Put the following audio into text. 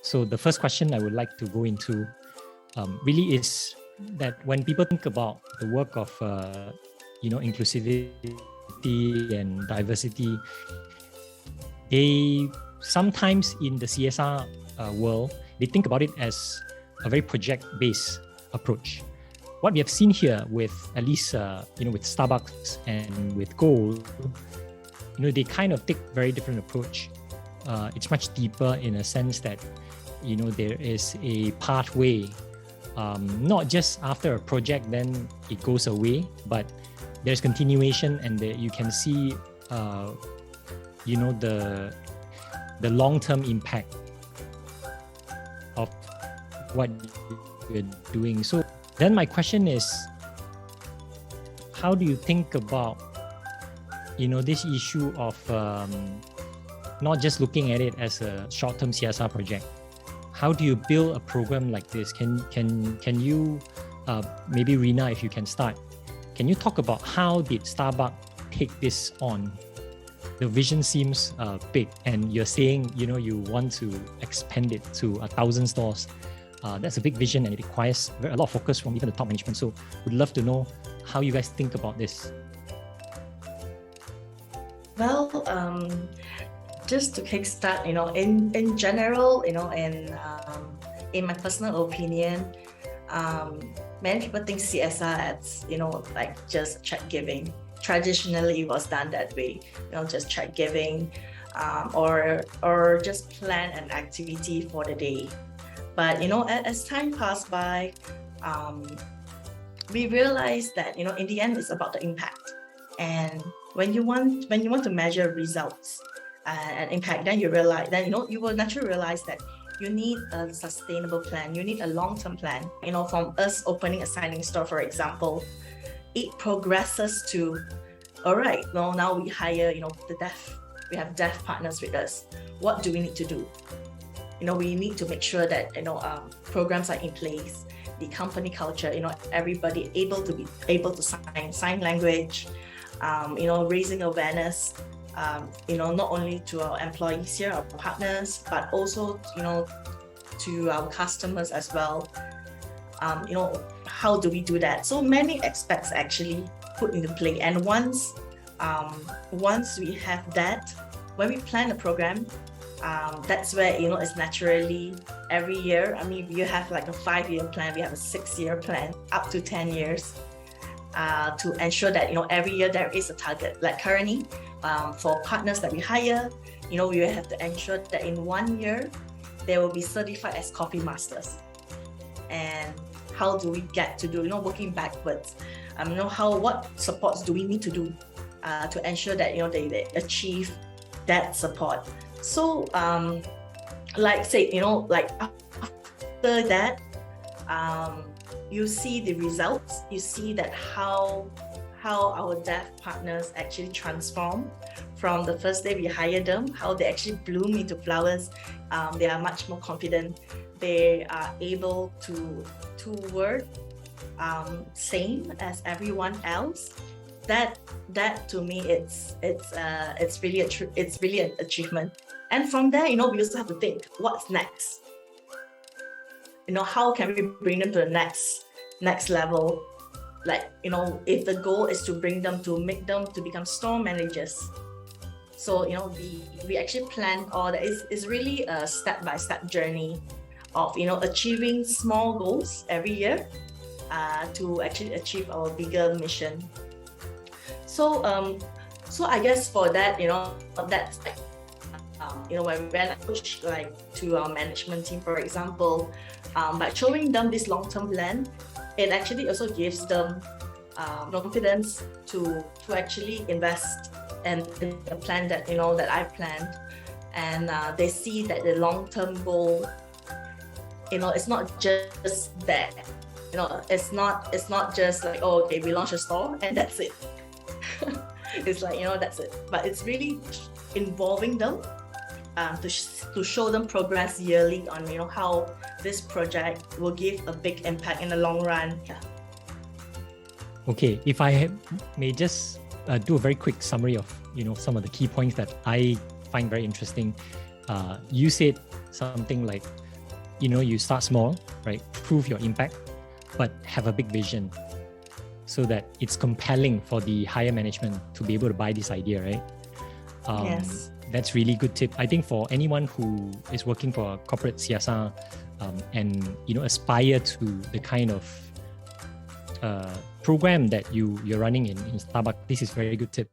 So the first question I would like to go into really is that when people think about the work of inclusivity and diversity, they sometimes in the CSR world, they think about it as a very project-based approach. What we have seen here with at least with Starbucks and with Gold, they kind of take very different approach. It's much deeper in a sense that there is a pathway, not just after a project then it goes away, but there's continuation, and you can see the long-term impact of what you're doing. So then my question is, how do you think about this issue of not just looking at it as a short-term CSR project? How do you build a program like this? Can you maybe Rina, if you can start, can you talk about how did Starbucks take this on? The vision seems big, and you're saying you want to expand it to 1,000 stores. That's a big vision, and it requires a lot of focus from even the top management. So we'd love to know how you guys think about this. Well, just to kickstart, in general, in my personal opinion, many people think CSR as, like just check giving. Traditionally, it was done that way, just check giving, or just plan an activity for the day. But as time passed by, we realized that in the end, it's about the impact. And when you want to measure results and impact, then you realize, you will naturally realize that you need a sustainable plan. You need a long-term plan. From us opening a signing store, for example, it progresses to, all right, now we hire, we have deaf partners with us. What do we need to do? We need to make sure that, programs are in place, the company culture, everybody able to sign language, raising awareness, not only to our employees here, our partners, but also, to our customers as well. How do we do that? So many aspects actually put into play. And once we have that, when we plan a program, that's where, it's naturally every year. I mean, you have like a 5-year plan, we have a 6-year plan, up to 10 years, to ensure that, every year there is a target. Like currently, for partners that we hire, we will have to ensure that in 1 year, they will be certified as coffee masters. And how do we get to do, working backwards, what supports do we need to do to ensure that, they achieve that support. So, like say, like after that, you see the results, you see that how our deaf partners actually transform from the first day we hire them, how they actually bloom into flowers. They are much more confident. They are able to work same as everyone else. That to me, it's really an achievement. And from there, we also have to think, what's next? How can we bring them to the next level? Like, if the goal is to make them to become store managers. So, we actually plan all that. It's really a step-by-step journey of, achieving small goals every year to actually achieve our bigger mission. So I guess for that, that's like, when I approach like to our management team, for example, by showing them this long-term plan, it actually also gives them confidence to actually invest in the plan that that I've planned, and they see that the long-term goal, it's not just that, it's not just like, oh, okay, we launch a store and that's it. It's like, that's it. But it's really involving them to show them progress yearly on, how this project will give a big impact in the long run. Yeah. Okay, if I may just do a very quick summary of, some of the key points that I find very interesting. You said something like you start small, right? Prove your impact, but have a big vision so that it's compelling for the higher management to be able to buy this idea, right? Yes. That's really good tip. I think for anyone who is working for a corporate CSR and aspire to the kind of program that you're running in Starbucks, this is very good tip.